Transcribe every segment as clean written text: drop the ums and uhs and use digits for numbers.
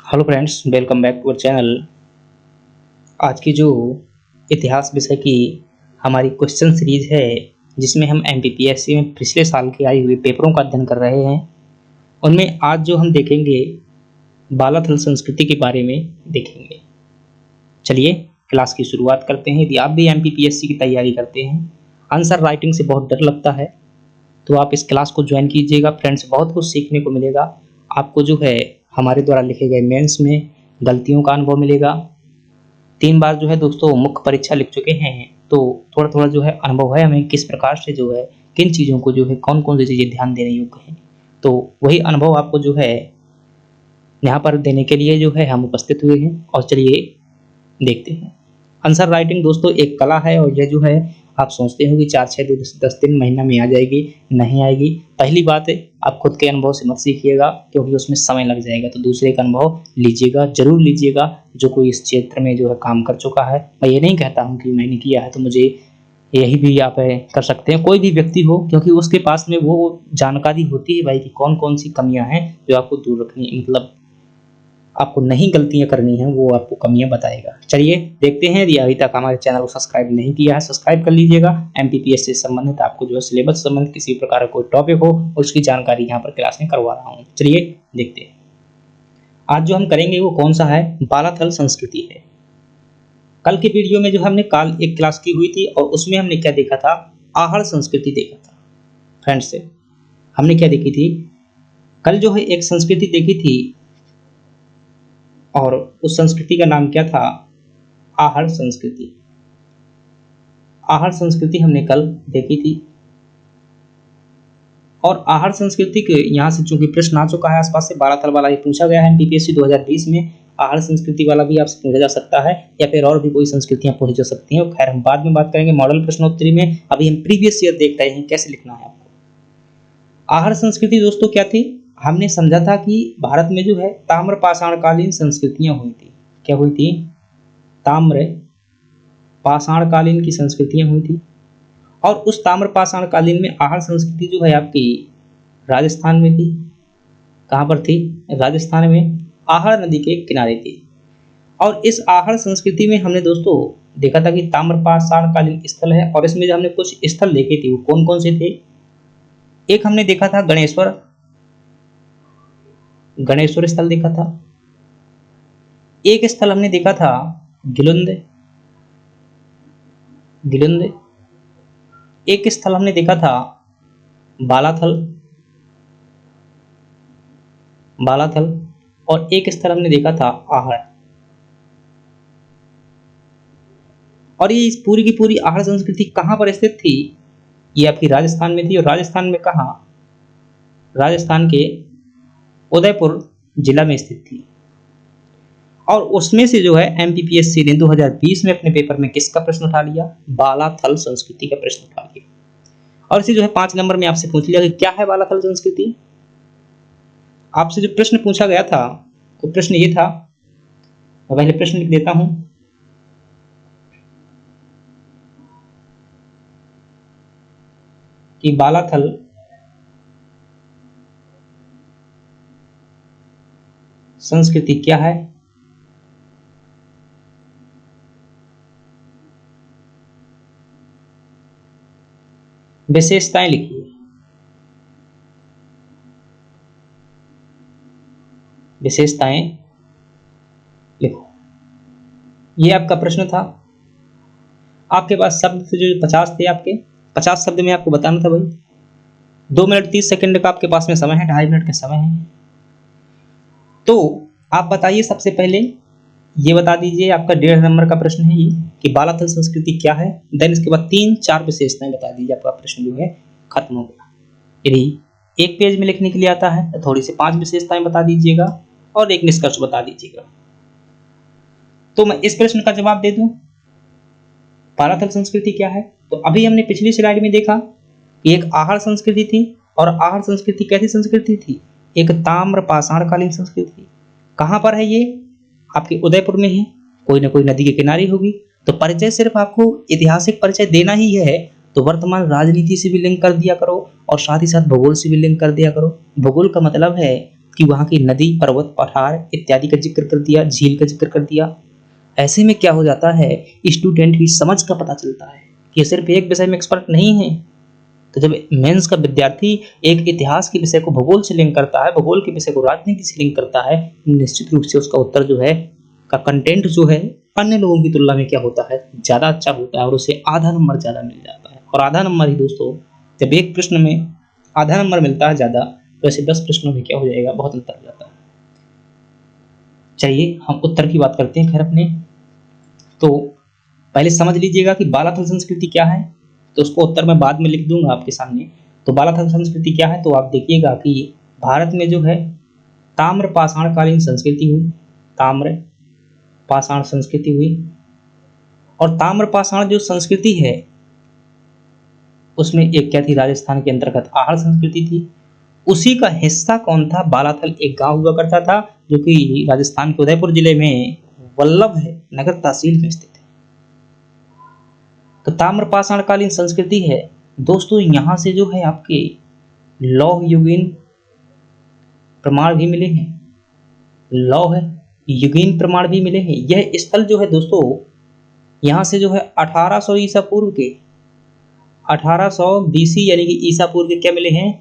Hello friends, welcome back to our channel. आज की जो इतिहास विषय की हमारी क्वेश्चन सीरीज है, जिसमें हम एमपीपीएससी में पिछले साल के आए हुए पेपरों का अध्ययन कर रहे हैं, उनमें आज जो हम देखेंगे बालाथल संस्कृति के बारे में देखेंगे। चलिए क्लास की शुरुआत करते हैं। यदि आप भी एमपीपीएससी की तैयारी करते हैं, आंसर राइटिंग से बहुत डर लगता है, तो आप इस क्लास को ज्वाइन कीजिएगा फ्रेंड्स। बहुत कुछ सीखने को मिलेगा आपको। जो है हमारे द्वारा लिखे गए मेंस में गलतियों का अनुभव मिलेगा। 3 बार जो है दोस्तों मुख्य परीक्षा लिख चुके हैं, तो थोड़ा थोड़ा जो है अनुभव है हमें किस प्रकार से जो है किन चीज़ों को जो है कौन कौन सी चीज़ें ध्यान देने योग्य हैं। तो वही अनुभव आपको जो है यहाँ पर देने के लिए जो है हम उपस्थित हुए हैं। और चलिए देखते हैं। आंसर राइटिंग दोस्तों एक कला है, और यह जो है आप सोचते हो कि 4-6 दिन 10 दिन महीना में आ जाएगी, नहीं आएगी। पहली बात है, आप खुद के अनुभव से मत सीखिएगा, क्योंकि उसमें समय लग जाएगा। तो दूसरे का अनुभव लीजिएगा, जरूर लीजिएगा, जो कोई इस क्षेत्र में जो है काम कर चुका है। मैं ये नहीं कहता हूँ कि मैंने किया है तो मुझे यही भी आप कर सकते हैं, कोई भी व्यक्ति हो, क्योंकि उसके पास में वो जानकारी होती है भाई कि कौन कौन सी कमियां हैं जो आपको दूर रखनी, मतलब आपको नहीं गलतियां करनी है, वो आपको कमियां बताएगा। चलिए देखते हैं। यदि अभी तक हमारे चैनल को सब्सक्राइब नहीं किया है, सब्सक्राइब कर लीजिएगा। एमपीपीएस से संबंधित आपको जो है सिलेबस से संबंधित किसी प्रकार का कोई टॉपिक हो, उसकी जानकारी यहाँ पर क्लास में करवा रहा हूँ। चलिए देखते हैं। आज जो हम करेंगे वो कौन सा है, बालाथल संस्कृति है। कल के वीडियो में जो हमने कल एक क्लास की हुई थी, और उसमें हमने क्या देखा था, आहड़ संस्कृति देखा था फ्रेंड्स। हमने क्या देखी थी, कल जो है एक संस्कृति देखी थी, और उस संस्कृति का नाम क्या था, आहड़ संस्कृति। आहड़ संस्कृति हमने कल देखी थी, और आहड़ संस्कृति के यहाँ से चूंकि प्रश्न आ चुका है आसपास से, बालाथल वाला ये पूछा गया है एमपीपीएससी 2020 में। आहड़ संस्कृति वाला भी आपसे पूछा जा सकता है, या फिर और भी कोई संस्कृतियां पूछी जा सकती हैं। खैर हम बाद में बात करेंगे मॉडल प्रश्नोत्तरी में। अभी हम प्रीवियस ईयर देख रहे हैं कैसे लिखना है आपको। आहड़ संस्कृति दोस्तों क्या थी, हमने समझा था कि भारत में जो है ताम्र पाषाणकालीन संस्कृतियां हुई थी। क्या हुई थी, ताम्र पाषाणकालीन की संस्कृतियां हुई थी। और उस ताम्र पाषाणकालीन में आहड़ संस्कृति जो है आपकी राजस्थान में थी। कहाँ पर थी, राजस्थान में आहड़ नदी के किनारे थी। और इस आहड़ संस्कृति में हमने दोस्तों देखा था कि ताम्र पाषाणकालीन स्थल है, और इसमें जो हमने कुछ स्थल देखे थे वो कौन कौन से थे। एक हमने देखा था गणेश्वर स्थल देखा था। एक स्थल हमने देखा था गिलुंद। एक स्थल हमने देखा था बालाथल। और एक स्थल हमने देखा था आहड़। और ये इस पूरी की पूरी आहड़ संस्कृति कहां पर स्थित थी, ये आपकी राजस्थान में थी। और राजस्थान में कहां, राजस्थान के उदयपुर जिला में स्थित थी। और उसमें से जो है एमपीपीएससी ने 2020 में अपने पेपर में किसका प्रश्न उठा लिया, बालाथल संस्कृति का प्रश्न उठा लिया। और इसे जो है 5 नंबर में आपसे पूछ लिया कि क्या है बालाथल संस्कृति। आपसे जो प्रश्न पूछा गया था वो प्रश्न ये था, मैं पहले प्रश्न लिख देता हूं कि बालाथल संस्कृति क्या है। विशेषताएं लिखिए। विशेषताएं लिखो। ये आपका प्रश्न था। आपके पास शब्द थे जो 50 थे, आपके 50 शब्द में आपको बताना था भाई। 2 मिनट 30 सेकंड का आपके पास में समय है, 2.5 मिनट का समय है। तो आप बताइए, सबसे पहले ये बता दीजिए, आपका 1.5 नंबर का प्रश्न है ये कि बालाथल संस्कृति क्या है। देन इसके बाद 3-4 विशेषताएं बता दीजिए, आपका प्रश्न जो है खत्म हो गया। यदि एक पेज में लिखने के लिए आता है तो थोड़ी सी 5 विशेषताएं बता दीजिएगा और एक निष्कर्ष बता दीजिएगा। तो मैं इस प्रश्न का जवाब दे दूं, बालाथल संस्कृति क्या है। तो अभी हमने पिछली स्लाइड में देखा कि एक आहड़ संस्कृति थी, और आहड़ संस्कृति कैसी संस्कृति थी, एक ताम्र पाषाणकालीन संस्कृति थी। कहां पर है ये, आपके उदयपुर में है, कोई ना कोई नदी के किनारे होगी। तो परिचय सिर्फ आपको ऐतिहासिक परिचय देना ही है, तो वर्तमान राजनीति से भी लिंक कर दिया करो, और साथ ही साथ भूगोल से भी लिंक कर दिया करो। भूगोल का मतलब है कि वहाँ की नदी, पर्वत, पठार इत्यादि का जिक्र कर दिया, झील का जिक्र कर दिया। ऐसे में क्या हो जाता है, स्टूडेंट की समझ का पता चलता है कि ये सिर्फ एक विषय में एक्सपर्ट नहीं है। तो जब मेंस का विद्यार्थी एक इतिहास के विषय को भूगोल से लिंक करता है, भूगोल के विषय को राजनीति से लिंक करता है, निश्चित रूप से उसका उत्तर जो है का कंटेंट जो है अन्य लोगों की तुलना में क्या होता है, ज़्यादा अच्छा होता है और उसे आधा नंबर ज़्यादा मिल जाता है। और आधा नंबर ही दोस्तों, जब एक प्रश्न में आधा नंबर मिलता है ज़्यादा, तो ऐसे 10 प्रश्नों में क्या हो जाएगा, बहुत अंतर हो जाता है। चलिए हम उत्तर की बात करते हैं खैर अपने। तो पहले समझ लीजिएगा कि बालाथल संस्कृति क्या है, तो उसको उत्तर मैं बाद में लिख दूंगा आपके सामने। तो बालाथल संस्कृति क्या है, तो आप देखिएगा कि भारत में जो है ताम्र पाषाणकालीन संस्कृति हुई, ताम्र पाषाण संस्कृति हुई। और ताम्र पाषाण जो संस्कृति है उसमें एक क्या थी, राजस्थान के अंतर्गत आहड़ संस्कृति थी। उसी का हिस्सा कौन था, बालाथल एक गांव हुआ करता था जो कि राजस्थान के उदयपुर जिले में वल्लभ है नगर तहसील में स्थित है। तो ताम्र पाषाणकालीन संस्कृति है दोस्तों। यहाँ से जो है आपके लौह युगीन प्रमाण भी मिले हैं, लौह युगीन प्रमाण भी मिले हैं। यह स्थल जो है दोस्तों, यहाँ से जो है 1800 ईसा पूर्व के 1800 बीसी यानी कि ईसा पूर्व के क्या मिले हैं,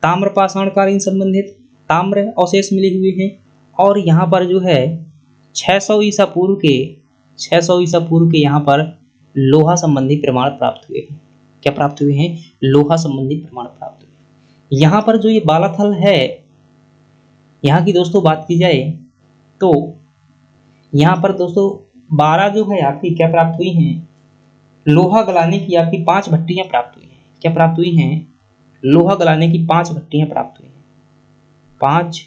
ताम्र पाषाणकालीन संबंधित ताम्र अवशेष मिले हुए हैं। और यहाँ पर जो है 600 ईसा पूर्व के यहाँ पर लोहा संबंधी प्रमाण प्राप्त हुए हैं। क्या प्राप्त हुए हैं, लोहा संबंधी प्रमाण प्राप्त हुए। यहाँ पर जो ये बालाथल है, यहाँ की दोस्तों बात की जाए तो यहाँ पर दोस्तों 12 जो है आपकी क्या प्राप्त हुई हैं, लोहा गलाने की आपकी 5 भट्टियां प्राप्त हुई हैं। क्या प्राप्त हुई हैं, लोहा गलाने की 5 भट्टियां प्राप्त हुई हैं, 5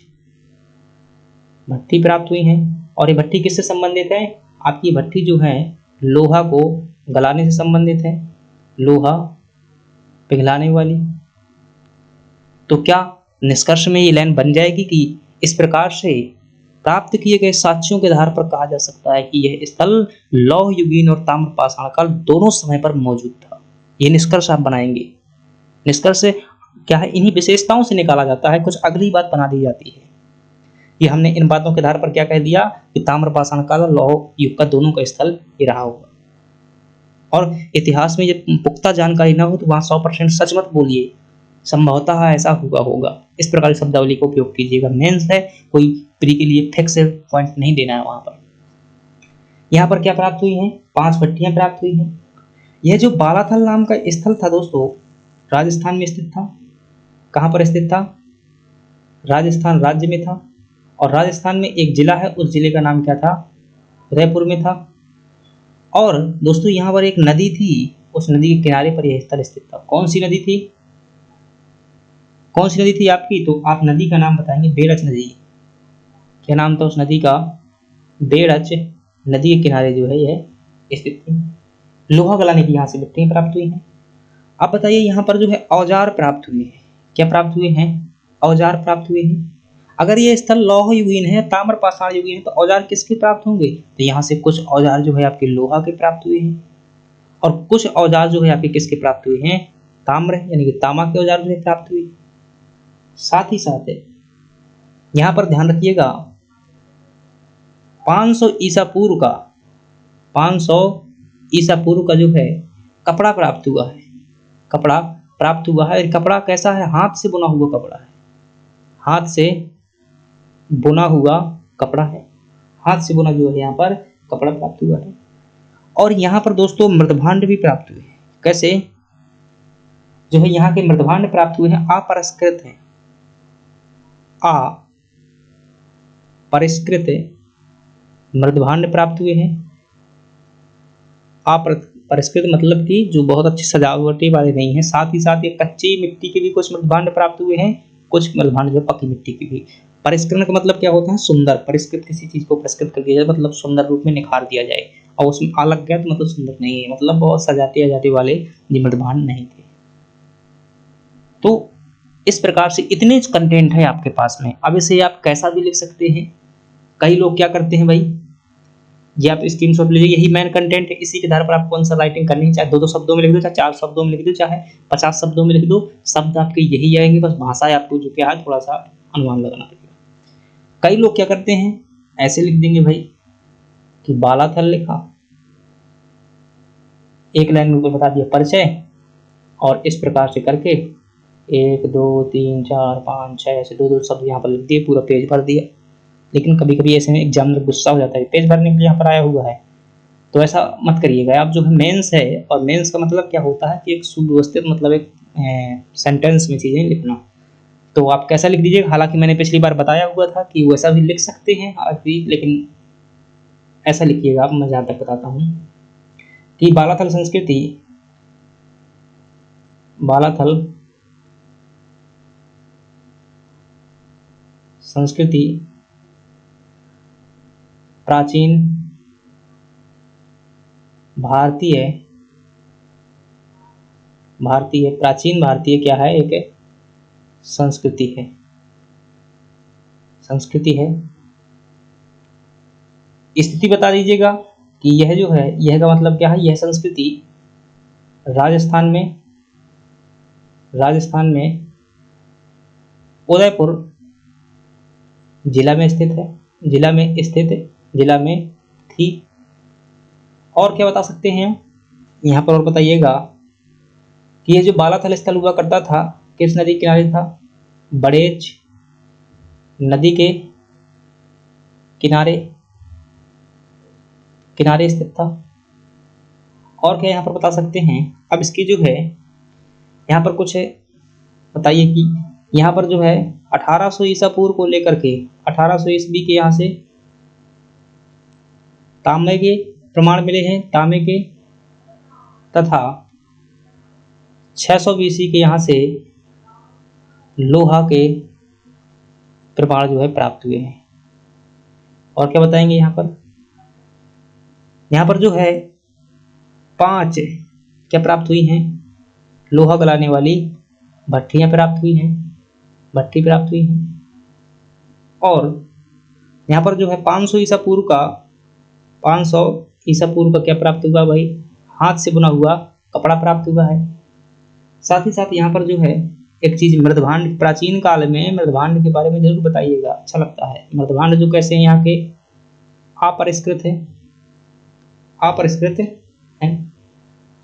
भट्टी प्राप्त हुई हैं। और ये भट्टी किससे संबंधित है, आपकी भट्टी जो है लोहा को गलाने से संबंधित है, लोहा पिघलाने वाली। तो क्या निष्कर्ष में ये लाइन बन जाएगी कि इस प्रकार से प्राप्त किए गए साक्ष्यों के आधार पर कहा जा सकता है कि यह स्थल लौह युगीन और ताम्र पाषाण काल दोनों समय पर मौजूद था। ये निष्कर्ष आप बनाएंगे। निष्कर्ष क्या है, इन्हीं विशेषताओं से निकाला जाता है, कुछ अगली बात बना दी जाती है कि हमने इन बातों के आधार पर क्या कह दिया कि ताम्र पाषाण काल और लौह युग का दोनों का स्थल ये रहा होगा। और इतिहास में जब पुख्ता जानकारी ना हो तो वहां 100% सच मत बोलिए, संभवतः ऐसा हुआ होगा। इस प्रकार की शब्दावली का उपयोग कीजिएगा। मेंस है, कोई प्री के लिए फिक्स पॉइंट नहीं देना है वहां पर। यहाँ पर क्या प्राप्त हुई है, 5 भट्टियां प्राप्त हुई हैं। यह जो बालाथल नाम का स्थल था दोस्तों, राजस्थान में स्थित था। कहाँ पर स्थित था, राजस्थान राज्य में था। और राजस्थान में एक जिला है, उस जिले का नाम क्या था, उदयपुर में था। और दोस्तों यहाँ पर एक नदी थी, उस नदी के किनारे पर यह स्थल स्थित था। कौन सी नदी थी, कौन सी नदी थी आपकी, तो आप नदी का नाम बताएंगे, बेड़च नदी। क्या नाम था उस नदी का, बेड़च नदी के किनारे जो है यह स्थित थी। लोहा गलाने की यहाँ से भट्टियां प्राप्त हुई हैं। अब बताइए यहाँ पर जो है औजार प्राप्त हुए हैं। क्या प्राप्त हुए हैं, औजार प्राप्त हुए हैं। अगर ये स्थल लौह युगीन है, ताम्र पाषाण युगीन है, तो औजार किसके प्राप्त होंगे, तो यहाँ से कुछ औजार जो है आपके लोहा के प्राप्त हुए हैं और कुछ औजार जो है आपके किसके प्राप्त हुए हैं, ताम्र यानी कि तांबा के औजार जो है प्राप्त हुए। साथ ही साथ यहाँ पर ध्यान रखिएगा 500 ईसा पूर्व का 500 ईसा पूर्व का जो है कपड़ा प्राप्त हुआ है, कपड़ा प्राप्त हुआ है। कपड़ा कैसा है, हाथ से बुना हुआ कपड़ा है, हाथ से बुना हुआ कपड़ा है, हाथ से बुना जो है यहाँ पर कपड़ा प्राप्त हुआ है। और यहाँ पर दोस्तों मृदभांड भी प्राप्त हुए हैं। कैसे, जो है यहाँ के मृदभांड प्राप्त हुए हैं, अपरिष्कृत हैं, अपरिष्कृत मृदभांड प्राप्त हुए हैं। अपरिष्कृत मतलब कि जो बहुत अच्छी सजावटी वाले नहीं है। साथ ही साथ ये कच्ची मिट्टी के भी कुछ मृदभांड प्राप्त हुए हैं, कुछ मृदभांड जो पक्की मिट्टी की भी। परिष्करण का मतलब क्या होता है, सुंदर, परिष्कृत किसी चीज को परिष्कृत कर दिया जाए, मतलब सुंदर रूप में निखार दिया जाए। और उसमें आ लग गया तो मतलब सुंदर नहीं है, मतलब बहुत सजाते अजाते वाले ये मृदभांड नहीं थे। तो इस प्रकार से इतने कंटेंट है आपके पास में। अब इसे आप कैसा भी लिख सकते हैं। कई लोग क्या करते हैं भाई, ये आप स्क्रीनशॉट लीजिए, यही मेन कंटेंट है, इसी के आधार पर आपको आंसर राइटिंग करनी है। चाहे 2-2 शब्दों में लिख दो, चाहे 4 शब्दों में लिख दो, चाहे 50 शब्दों में लिख दो, शब्द आपके यही आएंगे। बस भाषा आपको जो क्या है थोड़ा सा अनुमान लगाना पड़ेगा। कई लोग क्या करते हैं, ऐसे लिख देंगे भाई कि बालाथल लिखा, एक लाइन में ऊपर बता दिया परिचय, और इस प्रकार से करके 1 2 3 4 5 6 ऐसे दो शब्द यहाँ पर लिख दिए, पूरा पेज भर दिया। लेकिन कभी कभी ऐसे में एग्जामिनर गुस्सा हो जाता है, पेज भरने के लिए यहाँ पर आया हुआ है, तो ऐसा मत करिएगा। आप जो है मेंस है, और मेंस का मतलब क्या होता है कि एक सुव्यवस्थित मतलब एक सेंटेंस में चीज़ें लिखना। तो आप कैसा लिख दीजिएगा, हालांकि मैंने पिछली बार बताया हुआ था कि वैसा भी लिख सकते हैं आप भी, लेकिन ऐसा लिखिएगा आप। मैं जहाँ तक बताता हूँ कि बालाथल संस्कृति, बालाथल संस्कृति प्राचीन भारतीय प्राचीन भारतीय क्या है, एक संस्कृति है, संस्कृति है। स्थिति बता दीजिएगा कि यह जो है, यह का मतलब क्या है, यह संस्कृति राजस्थान में उदयपुर जिला में थी। और क्या बता सकते हैं यहाँ पर, और बताइएगा कि यह जो बालाथल स्थल हुआ करता था किस नदी किनारे था, बड़ेच नदी के किनारे स्थित था। और क्या यहाँ पर बता सकते हैं, अब इसकी जो है यहाँ पर कुछ बताइए कि यहाँ पर जो है 1800 ईसा पूर्व को लेकर के 1800 ईस्वी के यहाँ से तांबे के प्रमाण मिले हैं, तांबे के, तथा 600 बीसी के यहाँ से लोहा के प्रमाण जो है प्राप्त हुए हैं। और क्या बताएंगे यहाँ पर जो है 5 क्या प्राप्त हुई हैं, लोहा गलाने वाली भट्टी प्राप्त हुई हैं। और यहाँ पर जो है 500 ईसा पूर्व का क्या प्राप्त हुआ भाई, हाथ से बुना हुआ कपड़ा प्राप्त हुआ है। साथ ही साथ यहाँ पर जो है एक चीज मृदभांड, प्राचीन काल में मृदभांड के बारे में जरूर बताइएगा, अच्छा लगता है। मृदभांड जो कैसे यहाँ के अपरिष्कृत है।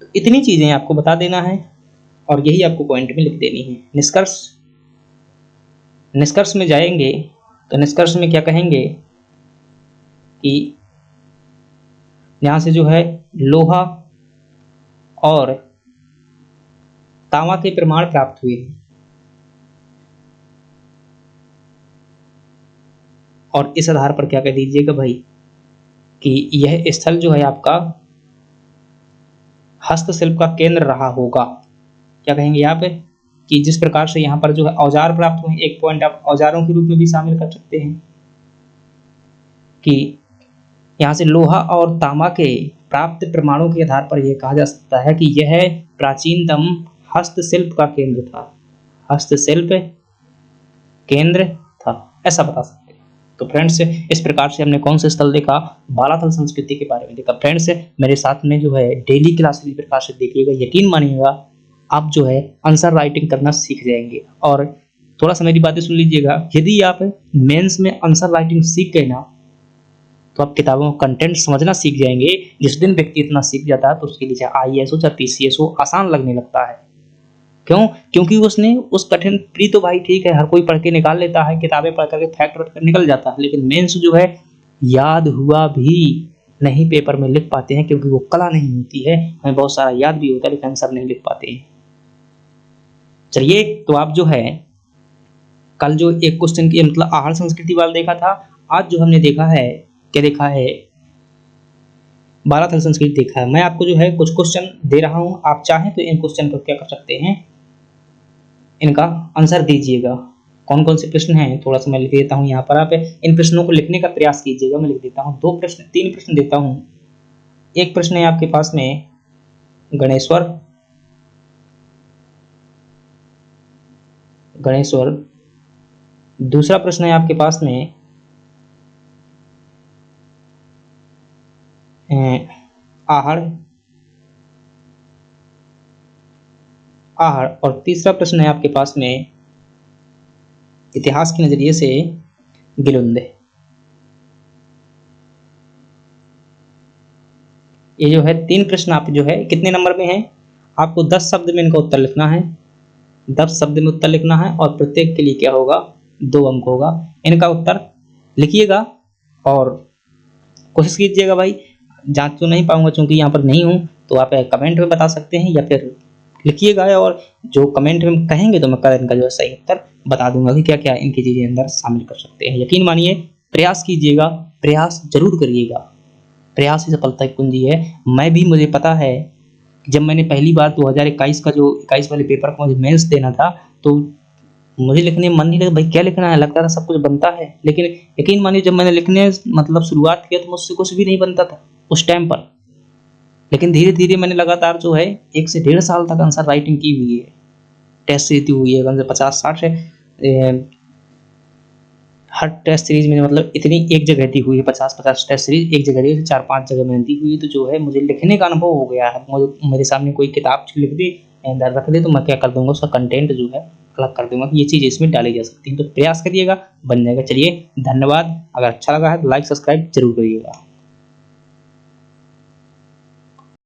तो इतनी चीजें आपको बता देना है और यही आपको पॉइंट में लिख देनी है। निष्कर्ष में जाएंगे तो निष्कर्ष में क्या कहेंगे कि यहाँ से जो है लोहा और तांबा के प्रमाण प्राप्त हुए हैं। और इस आधार पर क्या कह दीजिएगा भाई कि यह स्थल जो है आपका हस्तशिल्प का केंद्र रहा होगा। क्या कहेंगे यहाँ पे कि जिस प्रकार से यहाँ पर जो है औजार प्राप्त हुए, एक पॉइंट आप औजारों के रूप में भी शामिल कर सकते हैं कि यहाँ से लोहा और तांबा के प्राप्त प्रमाणों के आधार पर यह कहा जा सकता है कि यह प्राचीनतम हस्तशिल्प का केंद्र था, ऐसा बता सकते हैं। तो फ्रेंड्स, इस प्रकार से हमने कौन से स्थल देखा, बालाथल संस्कृति के बारे में देखा। फ्रेंड्स, मेरे साथ में जो है डेली क्लास इस प्रकार से देखिएगा, यकीन मानिएगा आप जो है आंसर राइटिंग करना सीख जाएंगे। और थोड़ा सा मेरी बातें सुन लीजिएगा, यदि आप मेंस में आंसर राइटिंग सीख गए ना तो आप किताबों का कंटेंट समझना सीख जाएंगे। जिस दिन व्यक्ति इतना सीख जाता है तो उसके लिए चाहे IAS हो चाहे PCS हो, आसान लगने लगता है। क्यों? क्योंकि उसने उस कठिन प्री तो भाई ठीक है, हर कोई पढ़ के निकाल लेता है, किताबें पढ़ करके फैक्ट रट कर निकल जाता है, लेकिन मेंस जो है याद हुआ भी नहीं पेपर में लिख पाते हैं, क्योंकि वो कला नहीं होती है। हमें बहुत सारा याद भी होता है लेकिन आंसर नहीं लिख पाते हैं। चलिए, तो आप जो है कल जो एक क्वेश्चन की मतलब आहार संस्कृति वाला देखा था, आज जो हमने देखा है, क्या देखा है, बालाथल संस्कृति देखा है। मैं आपको जो है कुछ क्वेश्चन दे रहा हूं, आप चाहें तो इन क्वेश्चन को क्या कर सकते हैं, इनका आंसर दीजिएगा। कौन कौन से प्रश्न हैं थोड़ा सा मैं लिख देता हूं यहाँ पर, आप इन प्रश्नों को लिखने का प्रयास कीजिएगा। मैं लिख देता हूं 3 प्रश्न देता हूं। एक प्रश्न है आपके पास में गणेश्वर। दूसरा प्रश्न है आपके पास में आहड़। और तीसरा प्रश्न है आपके पास में इतिहास के नजरिए से गिलुंदे। ये जो है 3 प्रश्न आप जो है कितने नंबर में हैं? आपको 10 शब्द में इनका उत्तर लिखना है। 10 शब्द में उत्तर लिखना है और प्रत्येक के लिए क्या होगा? 2 अंक होगा। इनका उत्तर लिखिएगा और कोशिश कीजिएगा भाई। जांच तो नहीं पाऊंगा क्योंकि यहाँ पर नहीं हूँ, तो आप कमेंट में बता सकते हैं या फिर लिखिएगा, और जो कमेंट में कहेंगे तो मैं कल इनका जो है सही उत्तर बता दूंगा कि क्या क्या इनकी चीजें अंदर शामिल कर सकते हैं। यकीन मानिए, प्रयास कीजिएगा, प्रयास जरूर करिएगा। प्रयास ही सफलता की कुंजी है। मैं भी, मुझे पता है, जब मैंने पहली बार 2021 का जो 21 वाले पेपर का मुझे मेंस देना था, तो मुझे लिखने में मन नहीं लगा, भाई क्या लिखना है, लगता था सब कुछ बनता है। लेकिन यकीन मानिए, जब मैंने लिखने मतलब शुरुआत किया तो मुझसे कुछ भी नहीं बनता था उस टाइम पर। लेकिन धीरे धीरे मैंने लगातार जो है 1 से 1.5 साल तक आंसर राइटिंग की हुई है, टेस्ट सीरीज दी हुई है, कम से 50-60 है। हर टेस्ट सीरीज में मतलब इतनी एक जगह दी हुई है, 50-50 टेस्ट सीरीज एक जगह दी, 4-5 जगह मैंने दी हुई है। तो जो है मुझे लिखने का अनुभव हो गया है। मुझे मेरे सामने कोई किताब लिख दी, अंदर रख दे, तो मैं क्या कर दूंगा, उसका कंटेंट जो है अलग कर दूंगा कि ये चीज़ इसमें डाली जा सकती है। तो प्रयास करिएगा, बन जाएगा। चलिए, धन्यवाद। अगर अच्छा लगा है तो लाइक सब्सक्राइब जरूर करिएगा।